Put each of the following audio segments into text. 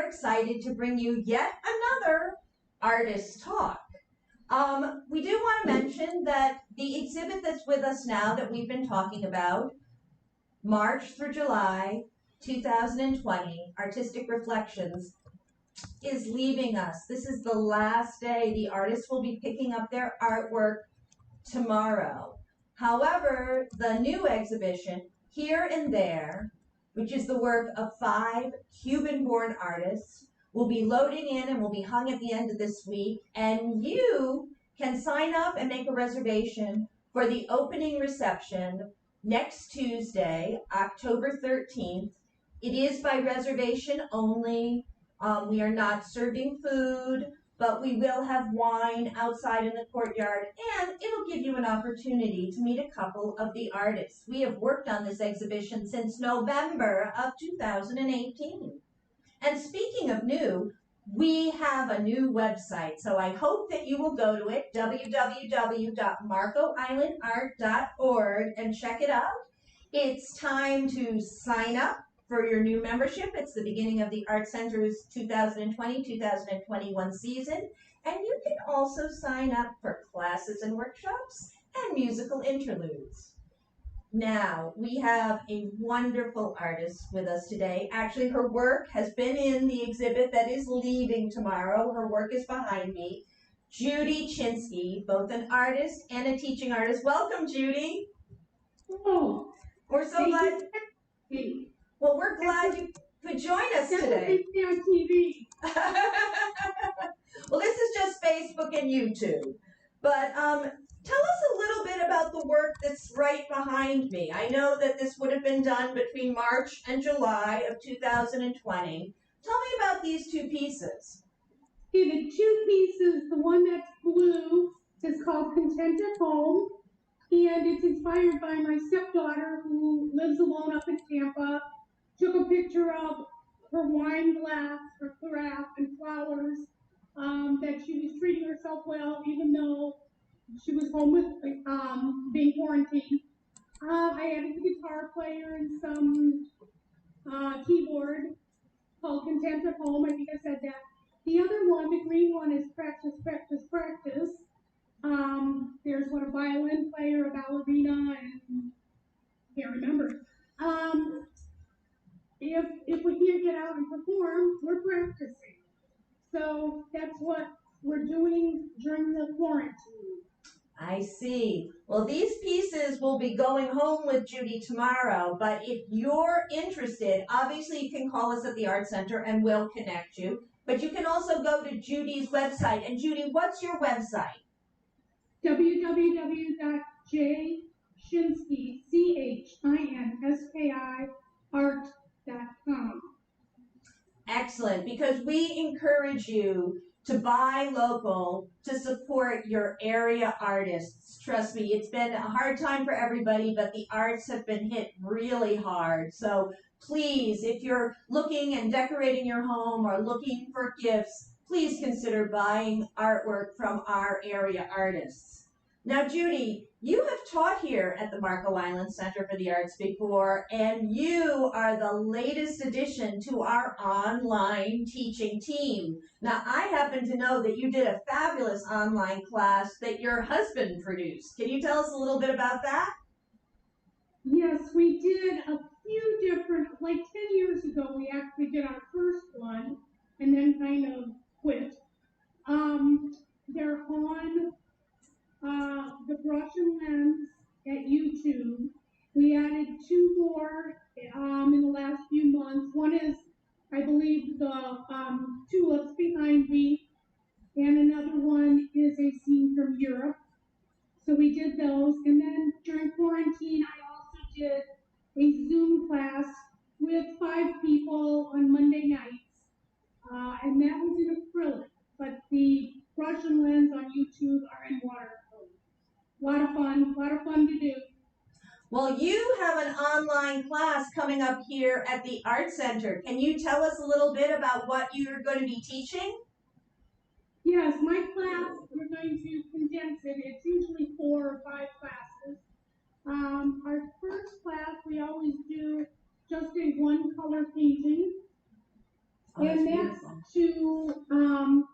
excited to bring you yet another artist talk. We do want to mention that the exhibit that's with us now that we've been talking about, March through July 2020, Artistic Reflections, is leaving us. This is the last day. The artists will be picking up their artwork tomorrow. However, the new exhibition, Here and There, which is the work of 5 Cuban-born artists, will be loading in and will be hung at the end of this week. And you can sign up and make a reservation for the opening reception next Tuesday, October 13th. It is by reservation only. We are not serving food, but we will have wine outside in the courtyard, and it'll give you an opportunity to meet a couple of the artists. We have worked on this exhibition since November of 2018. And speaking of new, we have a new website, so I hope that you will go to it, www.marcoislandart.org, and check it out. It's time to sign up for your new membership. It's the beginning of the Art Center's 2020-2021 season, and you can also sign up for classes and workshops and musical interludes. Now, we have a wonderful artist with us today. Actually, her work has been in the exhibit that is leaving tomorrow. Her work is behind me. Judy Chinski, both an artist and a teaching artist. Welcome, Judy. Oh, we're so glad. Well, we're glad you could join us today. On TV. Well, this is just Facebook and YouTube. But tell us a little bit about the work that's right behind me. I know that this would have been done between March and July of 2020. Tell me about these 2 pieces. Okay, the 2 pieces, the one that's blue is called Content at Home, and it's inspired by my stepdaughter who lives alone up in Tampa. Took a picture of her wine glass, her carafe, and flowers, that she was treating herself well, even though she was home with being quarantined. I added the guitar player and some keyboard called Content at Home. I think I said that. The other one, the green one, is Practice, Practice, Practice. There's what a violin player, a ballerina, and I can't remember. If we can't get out and perform, we're practicing. So that's what we're doing during the quarantine. I see. Well, these pieces will be going home with Judy tomorrow, but if you're interested, obviously you can call us at the Art Center and we'll connect you. But you can also go to Judy's website. And Judy, what's your website? www.jchinski, CHINSKI, art.com. Excellent, because we encourage you to buy local, to support your area artists. Trust me, it's been a hard time for everybody, but the arts have been hit really hard. So please, if you're looking and decorating your home or looking for gifts, please consider buying artwork from our area artists. Now, Judy, you have taught here at the Marco Island Center for the Arts before, and you are the latest addition to our online teaching team. Now, I happen to know that you did a fabulous online class that your husband produced. Can you tell us a little bit about that? Yes, we did a few different, like 10 years ago, we actually did our first one, and then kind of quit. They're on the brush and lens at YouTube. We added 2 more in the last few months. One is, I believe, the tulips behind me, and another one is a scene from Europe. So we did those, and then during quarantine, I also did a Zoom class with 5 people on Monday nights, and that was in acrylic, but the brush and lens on YouTube are in watercolor. A lot of fun to do. Well, you have an online class coming up here at the Art Center. Can you tell us a little bit about what you're going to be teaching? Yes, my class, we're going to condense it. It's usually 4 or 5 classes. Our first class, we always do just a 1-color painting. Oh, that's and that's beautiful. to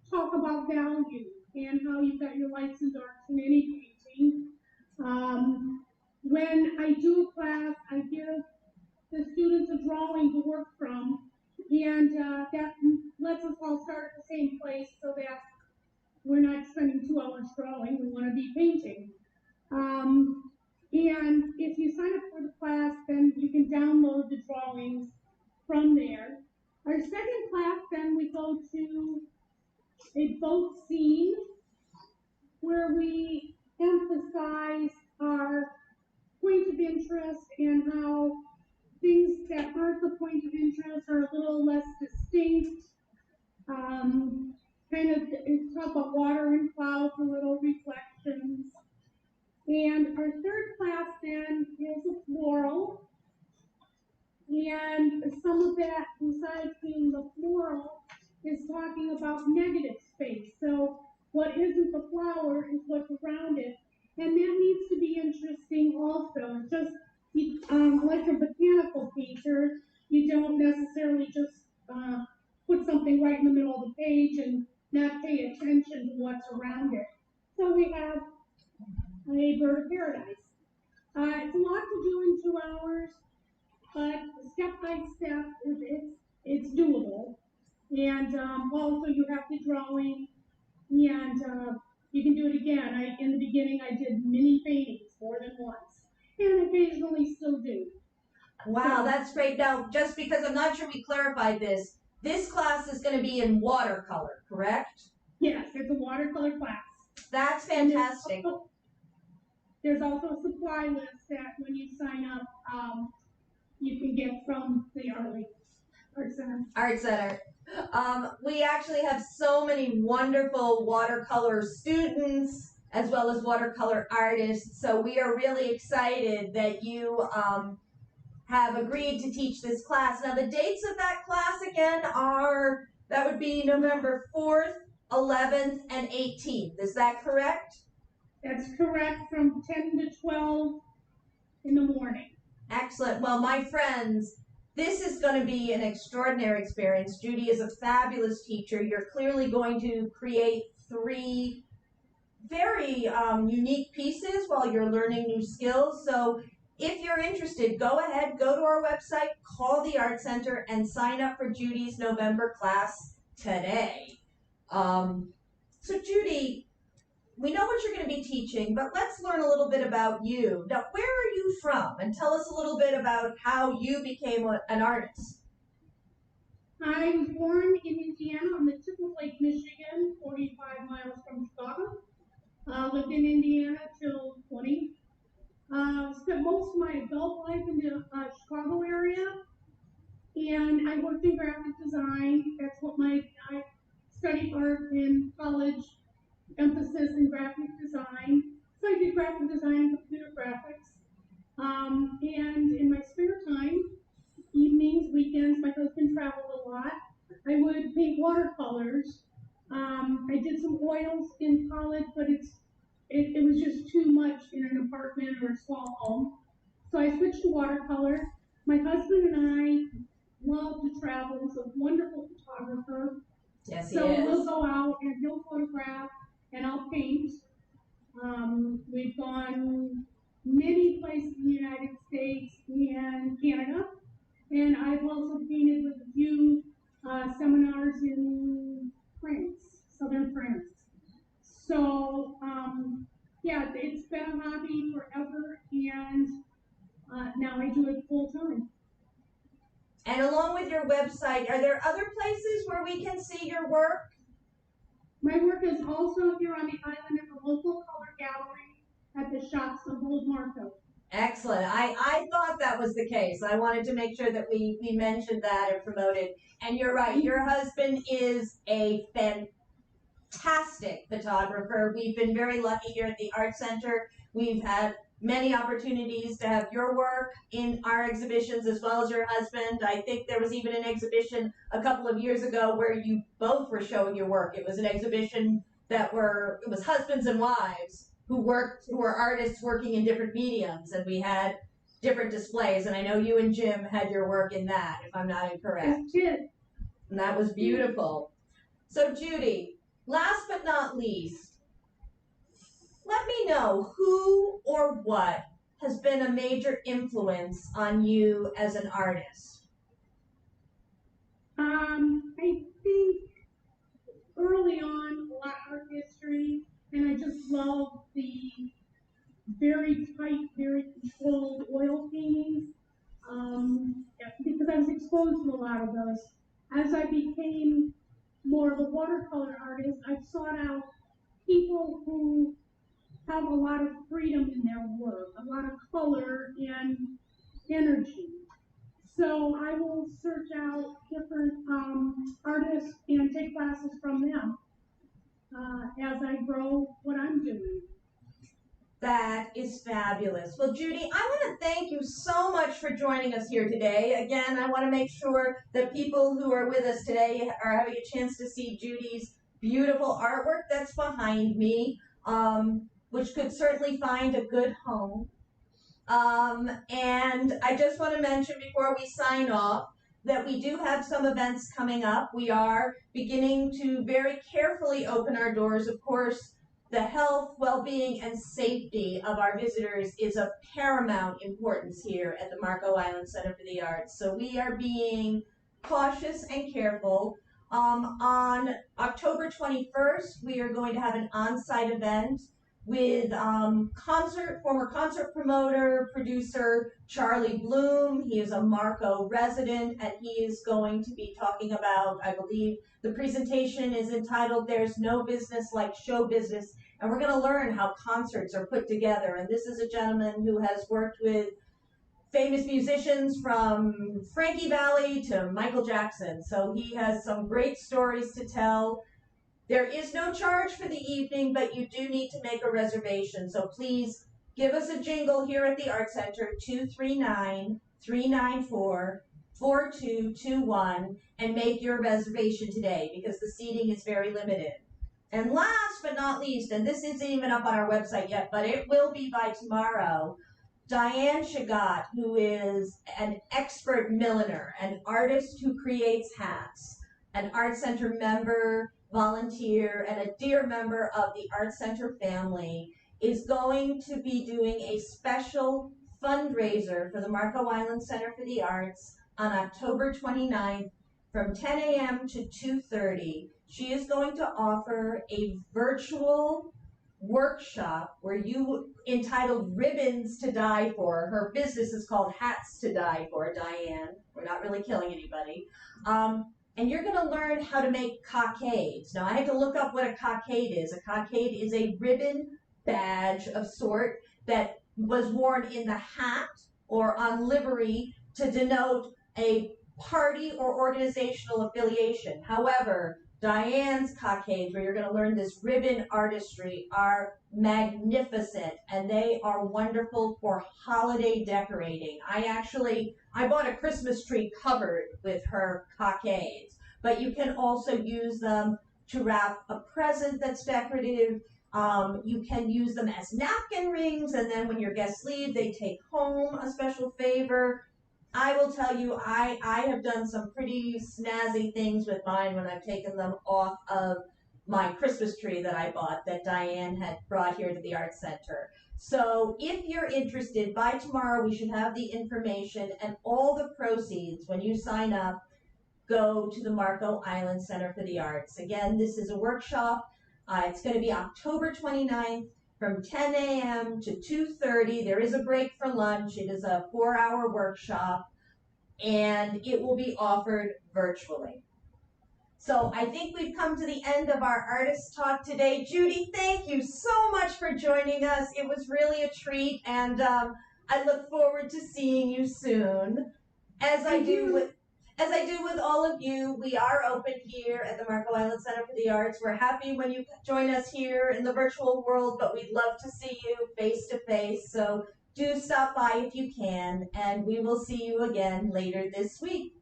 talk about value and how you've got your lights and darks in any painting. When I do a class, I give the students a drawing to work from, and that lets us all start at the same place so that we're not spending 2 hours drawing, we want to be painting. And if you sign up for the class, then you can download the drawings from there. Our second class, then we go to a boat scene where we emphasize our point of interest and how things that aren't the point of interest are a little less distinct. Kind of talk about water and clouds, a little reflections. And our third class then is a floral. And some of that, besides being the floral, is talking about negative space. So what isn't the flower is what's around it. And that needs to be interesting also. It's just like a botanical painter, you don't necessarily just put something right in the middle of the page and not pay attention to what's around it. So we have a bird of paradise. It's a lot to do in 2 hours, but step by step, it's doable. And also you have the drawing, and you can do it again. In the beginning, I did mini paintings more than once, and occasionally still do. Wow, that's great. Now, just because I'm not sure we clarified this class is going to be in watercolor, correct? Yes, it's a watercolor class. That's fantastic. There's also a supply list that when you sign up, you can get from the Art Center. Art Center. We actually have so many wonderful watercolor students as well as watercolor artists, so we are really excited that you have agreed to teach this class. Now, the dates of that class again are, that would be November 4th, 11th, and 18th. Is that correct? That's correct, from 10 to 12 in the morning. Excellent. Well, my friends, this is going to be an extraordinary experience. Judy is a fabulous teacher. You're clearly going to create 3 very unique pieces while you're learning new skills. So if you're interested, go ahead, go to our website, call the Art Center, and sign up for Judy's November class today. So Judy, we know what you're going to be teaching, but let's learn a little bit about you. Now, where are you from? And tell us a little bit about how you became an artist. I was born in Indiana on the tip of Lake Michigan, 45 miles from Chicago. Lived in Indiana till 20. Spent most of my adult life in the Chicago area, and I worked in graphic design. That's what I studied art in college, emphasis in graphic design. So I did graphic design and computer graphics. And in my spare time, evenings, weekends, my husband traveled a lot. I would paint watercolors. I did some oils in college, but it was just too much in an apartment or a small home. So I switched to watercolor. My husband and I love to travel. He's a wonderful photographer. Yes, he so is. We'll go out and he'll photograph and I'll paint. We've gone many places in the United States and Canada. And I've also painted with a few seminars in France, southern France. So, yeah, it's been a hobby forever, and now I do it full time. And along with your website, are there other places where we can see your work? My work is also here on the island at the local color gallery at the Shops of Old Marco. Excellent. I thought that was the case. I wanted to make sure that we mentioned that and promoted. And you're right, your husband is a fantastic photographer. We've been very lucky here at the Art Center. We've had many opportunities to have your work in our exhibitions as well as your husband. I think there was even an exhibition a couple of years ago where you both were showing your work. It was an exhibition it was husbands and wives who were artists working in different mediums, and we had different displays. And I know you and Jim had your work in that, if I'm not incorrect. Yes, And that was beautiful. So Judy, last but not least, let me know who or what has been a major influence on you as an artist. I think early on, a lot of art history, and I just love the very tight, very controlled oil paintings, because I was exposed to a lot of those. As I became more of a watercolor artist, I've sought out people who have a lot of freedom in their work, a lot of color and energy. So I will search out different artists and take classes from them as I grow what I'm doing. That is fabulous. Well, Judy, I want to thank you so much for joining us here today. Again, I want to make sure that people who are with us today are having a chance to see Judy's beautiful artwork that's behind me, which could certainly find a good home. And I just want to mention before we sign off that we do have some events coming up. We are beginning to very carefully open our doors. Of course, the health, well-being, and safety of our visitors is of paramount importance here at the Marco Island Center for the Arts. So we are being cautious and careful. On October 21st, we are going to have an on-site event with former concert promoter, producer Charlie Bloom. He is a Marco resident, and he is going to be talking about, I believe, the presentation is entitled "There's No Business Like Show Business," and we're going to learn how concerts are put together. And this is a gentleman who has worked with famous musicians from Frankie Valli to Michael Jackson, so he has some great stories to tell. There is no charge for the evening, but you do need to make a reservation. So please give us a jingle here at the Art Center, 239-394-4221, and make your reservation today because the seating is very limited. And last but not least, and this isn't even up on our website yet, but it will be by tomorrow, Diane Chagat, who is an expert milliner, an artist who creates hats, an Art Center member, volunteer, and a dear member of the Art Center family, is going to be doing a special fundraiser for the Marco Island Center for the Arts on October 29th from 10 a.m. to 2:30. She is going to offer a virtual workshop where you entitled Ribbons to Die For. Her business is called Hats to Die For, Diane. We're not really killing anybody. And you're going to learn how to make cockades. Now, I had to look up what a cockade is. A cockade is a ribbon badge of sort that was worn in the hat or on livery to denote a party or organizational affiliation. However, Diane's cockades, where you're going to learn this ribbon artistry, are magnificent, and they are wonderful for holiday decorating. I bought a Christmas tree covered with her cockades, but you can also use them to wrap a present that's decorative. You can use them as napkin rings, and then when your guests leave, they take home a special favor. I will tell you, I have done some pretty snazzy things with mine when I've taken them off of my Christmas tree that I bought that Diane had brought here to the Art Center. So if you're interested, by tomorrow we should have the information, and all the proceeds, when you sign up, go to the Marco Island Center for the Arts. Again, this is a workshop. It's going to be October 29th. From 10 a.m. to 2:30, there is a break for lunch. It is a 4-hour workshop, and it will be offered virtually. So I think we've come to the end of our artist talk today. Judy, thank you so much for joining us. It was really a treat, and I look forward to seeing you soon. As I do with all of you, we are open here at the Marco Island Center for the Arts. We're happy when you join us here in the virtual world, but we'd love to see you face to face. So do stop by if you can, and we will see you again later this week.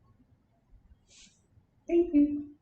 Thank you.